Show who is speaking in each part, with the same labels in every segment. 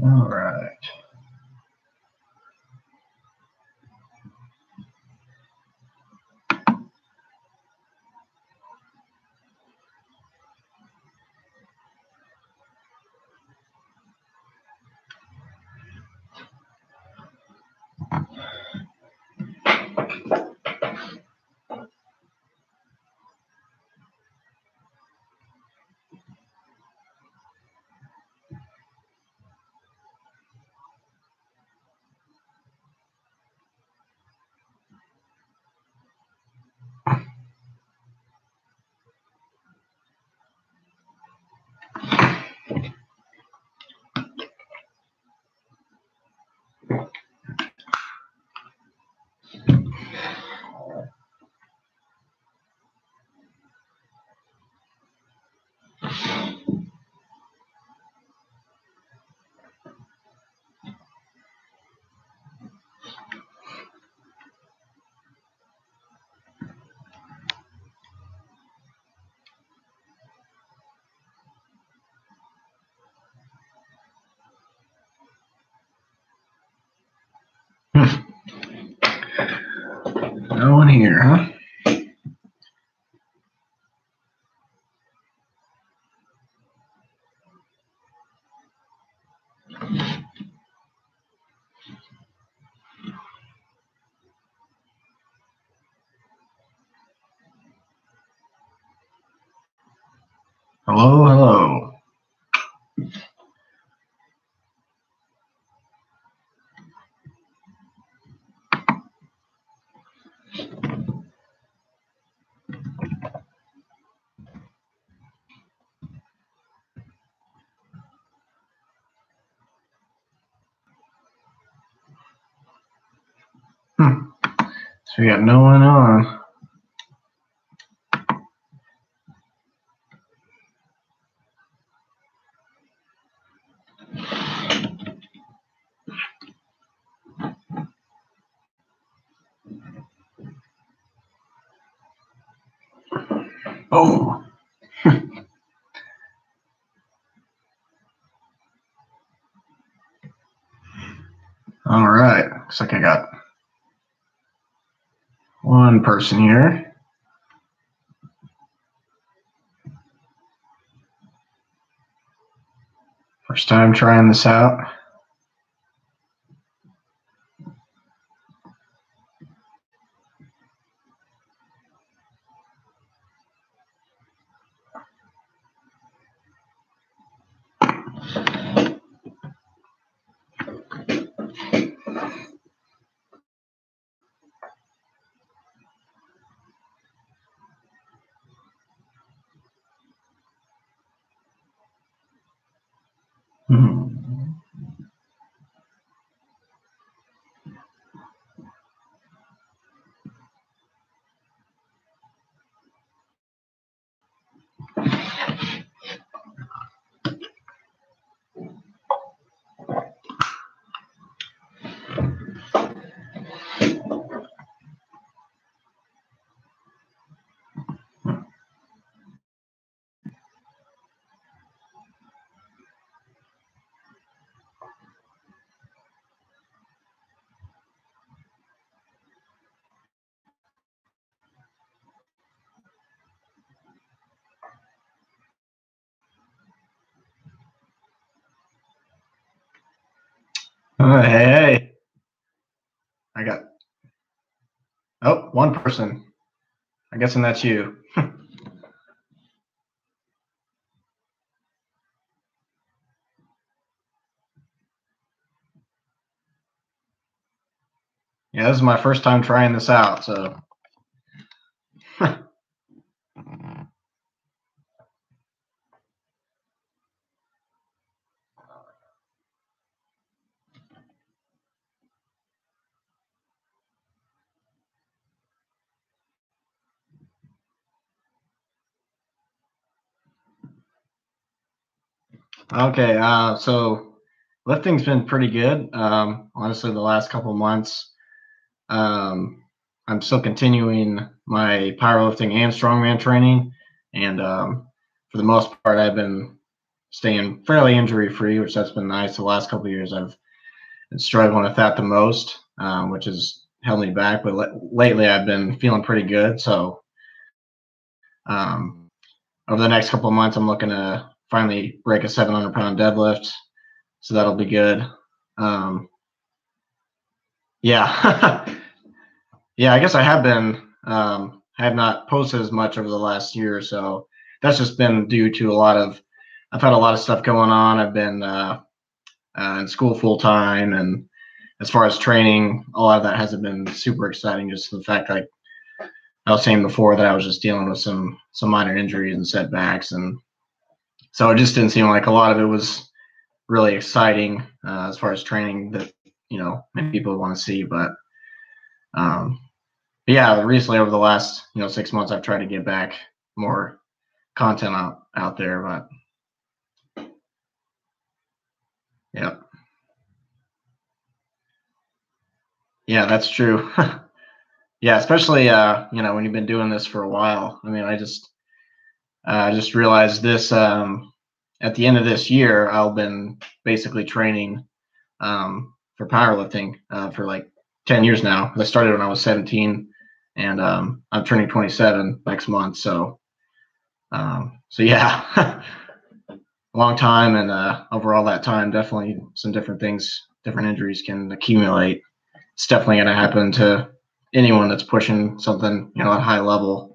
Speaker 1: All right. No one here, huh? Hello, hello. So we got no one on. Oh. All right. Looks like I got one person here. First time trying this out. Hey. I got, one person. I'm guessing that's you. Yeah, this is my first time trying this out, so. Okay, so lifting's been pretty good. Honestly, the last couple months, I'm still continuing my powerlifting and strongman training, and for the most part, I've been staying fairly injury free, which that's been nice. The last couple of years, I've been struggling with that the most, which has held me back. But lately, I've been feeling pretty good. So um, over the next couple of months, I'm looking to finally break a 700-pound deadlift. So that'll be good. Yeah. Yeah, I guess I have been. I have not posted as much over the last year or so. That's just been due to a lot of. I've had a lot of stuff going on. I've been in school full time, and as far as training, a lot of that hasn't been super exciting. Just the fact, like I was saying before, that I was just dealing with some minor injuries and setbacks, and so it just didn't seem like a lot of it was really exciting as far as training that many people want to see. But um, yeah, recently over the last 6 months, I've tried to get back more content out there. But yeah, yeah, that's true. Yeah, especially when you've been doing this for a while. I mean, I just realized this at the end of this year, I've been basically training for powerlifting for like 10 years now. I started when I was 17, and I'm turning 27 next month. So yeah, a long time, and over all that time, definitely some different things, different injuries can accumulate. It's definitely going to happen to anyone that's pushing something at a high level.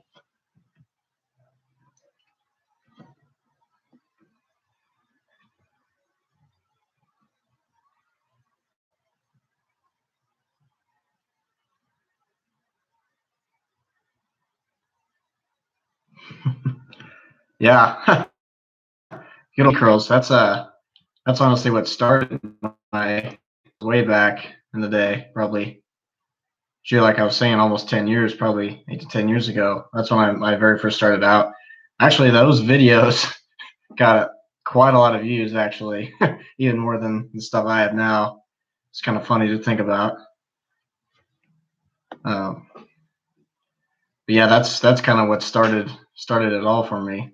Speaker 1: Yeah, good old curls. That's honestly what started my way back in the day, probably. Gee, like I was saying, almost 10 years, probably 8 to 10 years ago. That's when I very first started out. Actually, those videos got quite a lot of views, actually, even more than the stuff I have now. It's kind of funny to think about. Um, but yeah, that's kind of what started it all for me.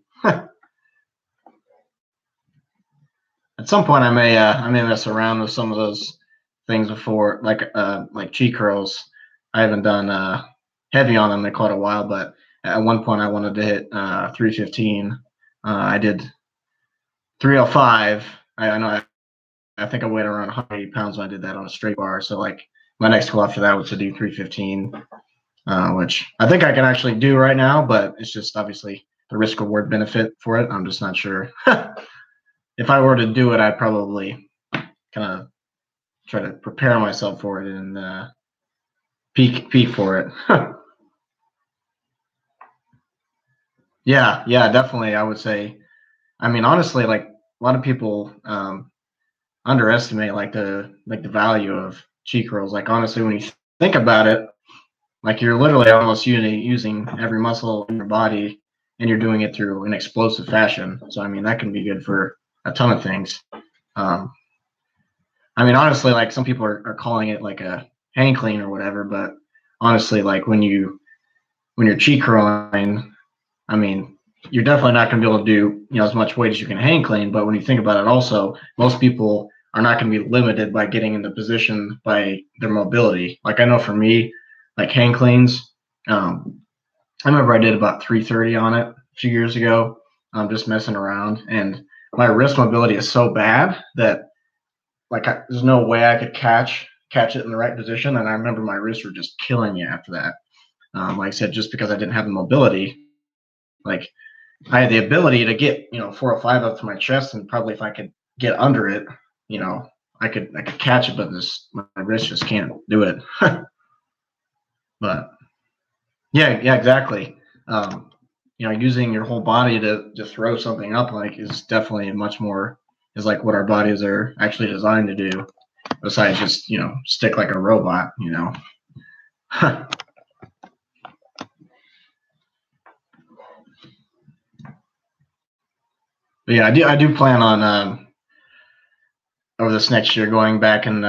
Speaker 1: At some point, I may mess around with some of those things before, like cheat curls. I haven't done heavy on them in quite a while, but at one point I wanted to hit 315. I did 305. I know I think I weighed around 180 pounds when I did that on a straight bar. So like my next goal after that was to do 315, which I think I can actually do right now, but it's just obviously the risk reward benefit for it. I'm just not sure. If I were to do it, I'd probably kind of try to prepare myself for it and peak for it. Yeah, definitely. I would say. I mean, honestly, like a lot of people underestimate like the value of cheat curls. Like honestly, when you think about it, like you're literally almost using every muscle in your body, and you're doing it through an explosive fashion. So I mean, that can be good for a ton of things. Um, I mean, honestly, like some people are calling it like a hang clean or whatever, but honestly, like when you're cheat curling, I mean, you're definitely not going to be able to do as much weight as you can hang clean. But when you think about it, also most people are not going to be limited by getting into position by their mobility. Like I know for me, like hang cleans, I remember I did about 330 on it a few years ago, just messing around, and my wrist mobility is so bad that like there's no way I could catch it in the right position. And I remember my wrists were just killing me after that. Like I said, just because I didn't have the mobility, like I had the ability to get 405 up to my chest, and probably if I could get under it, I could catch it, but my wrist just can't do it. But yeah, exactly. Um, using your whole body to throw something up like is definitely much more is like what our bodies are actually designed to do. Besides just stick like a robot. But yeah, I do plan on over this next year going back and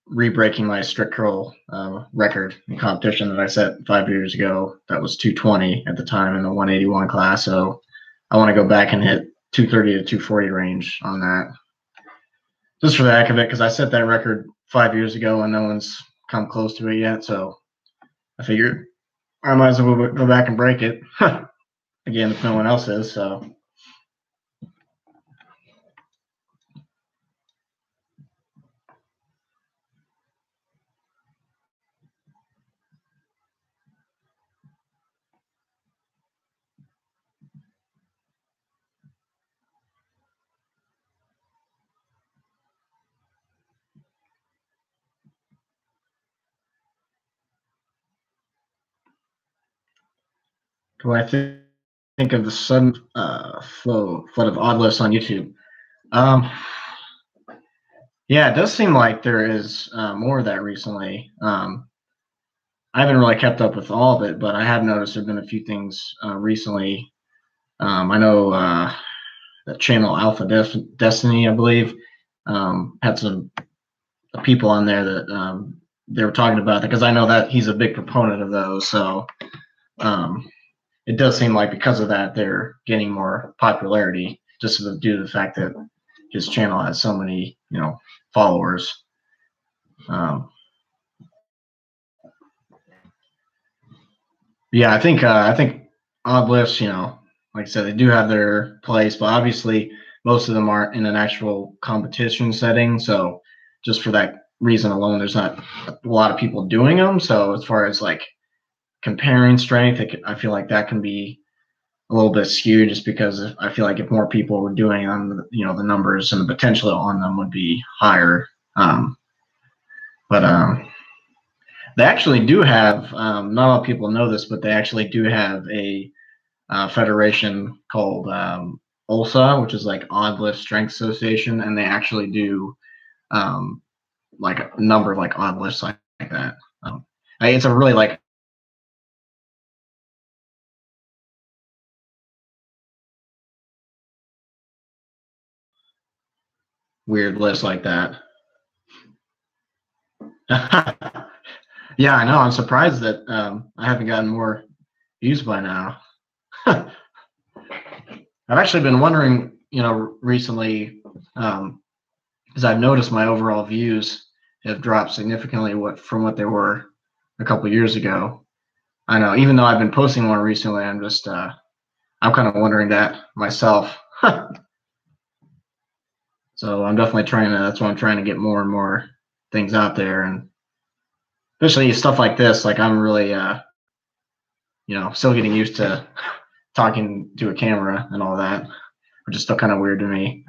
Speaker 1: re-breaking my strict curl record in competition that I set 5 years ago. That was 220 at the time in the 181 class. So I want to go back and hit 230 to 240 range on that, just for the heck of it, because I set that record 5 years ago and no one's come close to it yet. So I figured I might as well go back and break it again if no one else is. So. Do I think of the sudden flood of odd lists on YouTube? Um, yeah, it does seem like there is more of that recently. I haven't really kept up with all of it, but I have noticed there've been a few things recently. I know the channel Alpha Destiny, I believe, had some people on there that they were talking about that, because I know that he's a big proponent of those. So um, it does seem like because of that they're getting more popularity, just due to the fact that his channel has so many followers. Yeah, I think odd lists, like I said, they do have their place, but obviously most of them aren't in an actual competition setting. So just for that reason alone, there's not a lot of people doing them. So as far as like comparing strength, I feel like that can be a little bit skewed, just because I feel like if more people were doing them, the numbers and the potential on them would be higher. But they actually do have, not a lot of people know this, but they actually do have a federation called OLSA, which is like Odd Lift Strength Association, and they actually do um, like a number of like odd lifts like that. It's a really like weird list like that. Yeah, I know. I'm surprised that I haven't gotten more views by now. I've actually been wondering, recently, because I've noticed my overall views have dropped significantly from what they were a couple years ago. I know, even though I've been posting more recently, I'm kind of wondering that myself. So I'm definitely trying to. That's why I'm trying to get more and more things out there, and especially stuff like this. Like I'm really, still getting used to talking to a camera and all that, which is still kind of weird to me.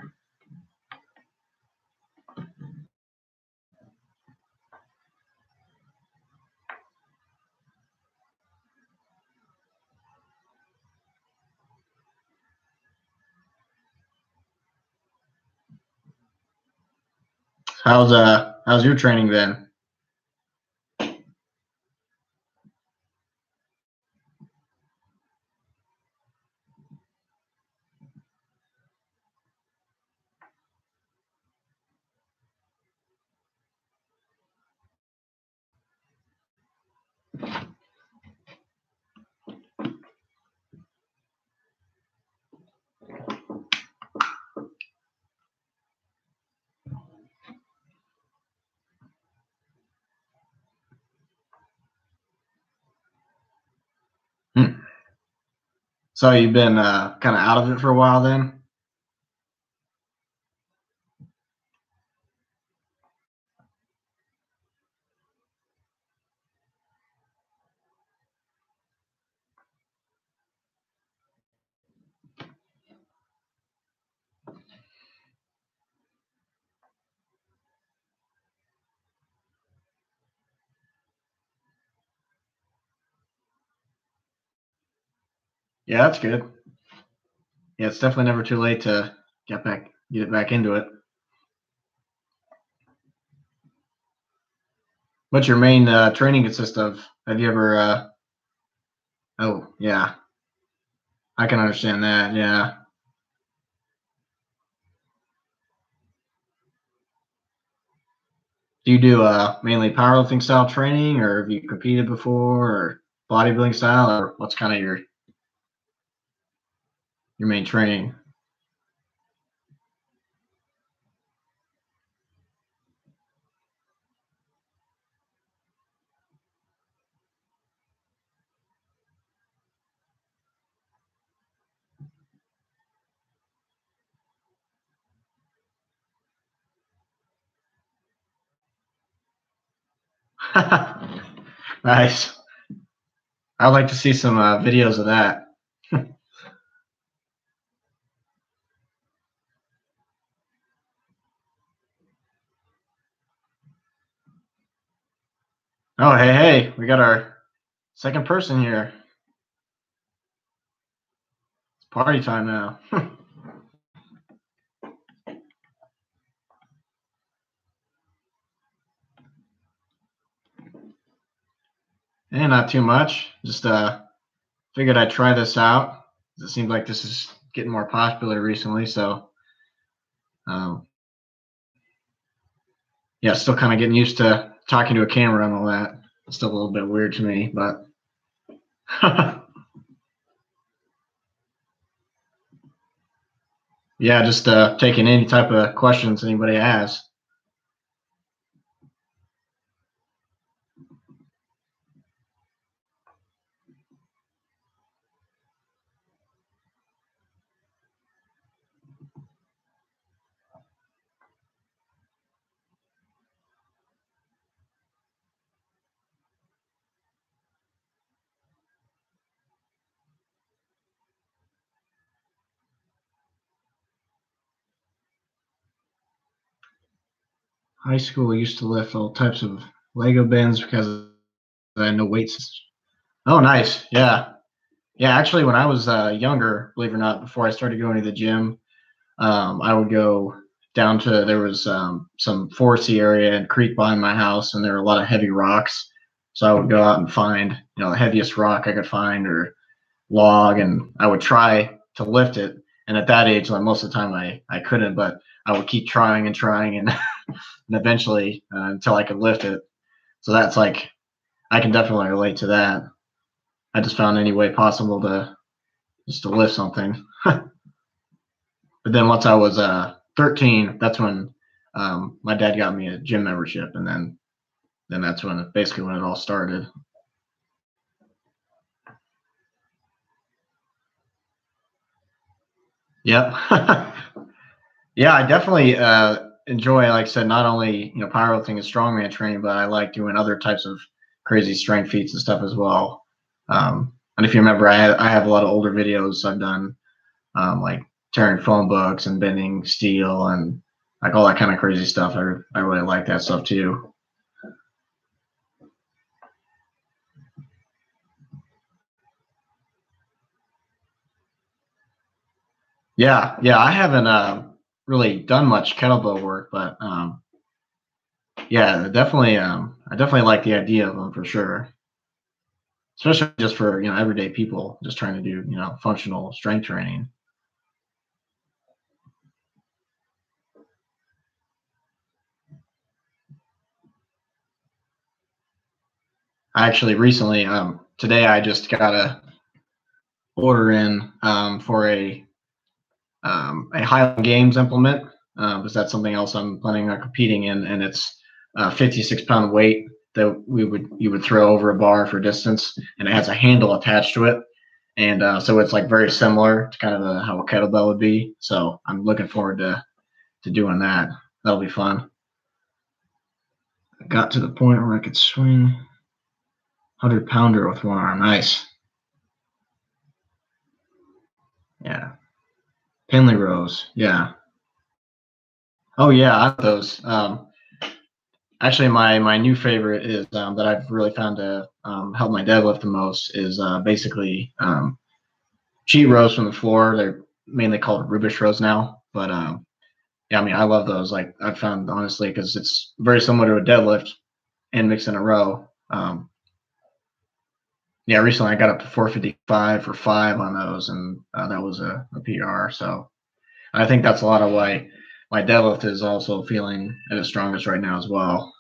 Speaker 1: How's your training been? Hmm. So you've been kind of out of it for a while then? Yeah, that's good. Yeah, it's definitely never too late to get it back into it. What's your main training consist of? Have you ever? Oh, yeah, I can understand that. Yeah. Do you do mainly powerlifting style training, or have you competed before, or bodybuilding style, or what's kind of your main training? Nice. I'd like to see some videos of that. Oh, hey, hey, we got our second person here. It's party time now. And not too much. Just figured I'd try this out. It seems like this is getting more popular recently, so um, yeah, still kind of getting used to talking to a camera and all that. It's still a little bit weird to me, but yeah, just taking any type of questions anybody has. High school, I used to lift all types of Lego bins because I had no weights. Oh, nice. Yeah. Yeah. Actually, when I was younger, believe it or not, before I started going to the gym, I would go down to there was some foresty area and creek behind my house, and there were a lot of heavy rocks. So I would go out and find the heaviest rock I could find or log, and I would try to lift it. And at that age, like most of the time, I couldn't, but I would keep trying and trying, and and eventually until I could lift it. So that's like I can definitely relate to that. I just found any way possible to just to lift something. But then once I was 13, that's when my dad got me a gym membership, and then that's when basically when it all started. Yep. Yeah, I definitely enjoy, like I said, not only powerlifting and strongman training, but I like doing other types of crazy strength feats and stuff as well. And if you remember, I have a lot of older videos I've done, like tearing phone books and bending steel and like all that kind of crazy stuff. I really like that stuff too. Yeah, yeah, I haven't really done much kettlebell work, but yeah, definitely. I definitely like the idea of them for sure, especially just for everyday people just trying to do functional strength training. I actually recently, today, I just got a order in for a Highland Games implement because that's something else I'm planning on competing in, and it's a 56-pound weight that you would throw over a bar for distance, and it has a handle attached to it, and so it's like very similar to kind of how a kettlebell would be. So I'm looking forward to doing that. That'll be fun. I got to the point where I could swing 100-pounder with one arm. Nice. Yeah. Pinley rows. Yeah. Oh yeah, I have those. Actually, my new favorite is that I've really found to help my deadlift the most is basically cheat rows from the floor. They're mainly called Rubish rows now, but yeah, I mean I love those. Like I've found honestly because it's very similar to a deadlift and mixed in a row. Yeah, recently I got up to 455 for five on those, and that was a PR. So I think that's a lot of why my deadlift is also feeling at its strongest right now as well.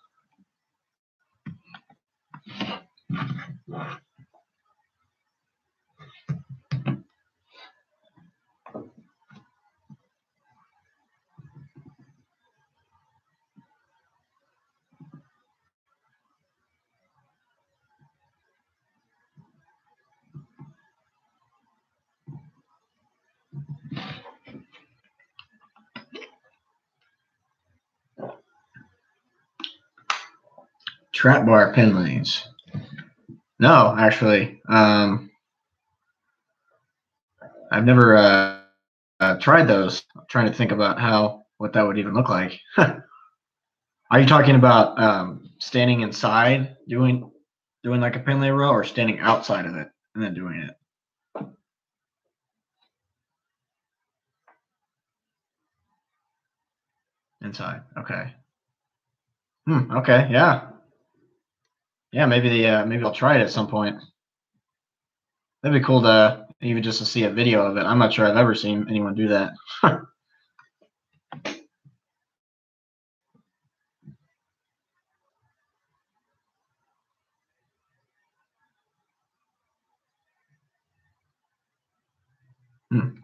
Speaker 1: Trap bar pin lanes. No, actually, I've never tried those. I'm trying to think about what that would even look like. Are you talking about standing inside doing like a pin lay row, or standing outside of it and then doing it? Inside. Okay. Okay. Yeah. Yeah. Maybe I'll try it at some point. That'd be cool to even just to see a video of it. I'm not sure I've ever seen anyone do that.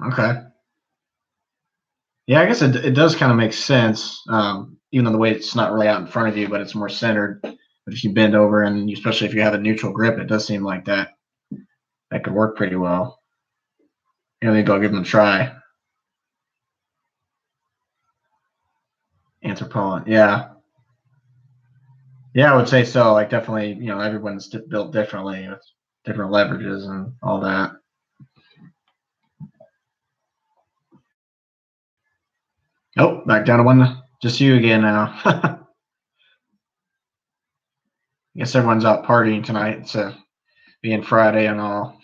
Speaker 1: Okay. Yeah, I guess it does kind of make sense. Even though the way it's not really out in front of you, but it's more centered. But if you bend over, and especially if you have a neutral grip, it does seem like that could work pretty well. Yeah, maybe I'll give them a try. Anthropollen. Yeah. Yeah, I would say so. Like definitely, everyone's built differently with different leverages and all that. Oh, back down to one. Just you again now. I guess everyone's out partying tonight. It's being Friday and all.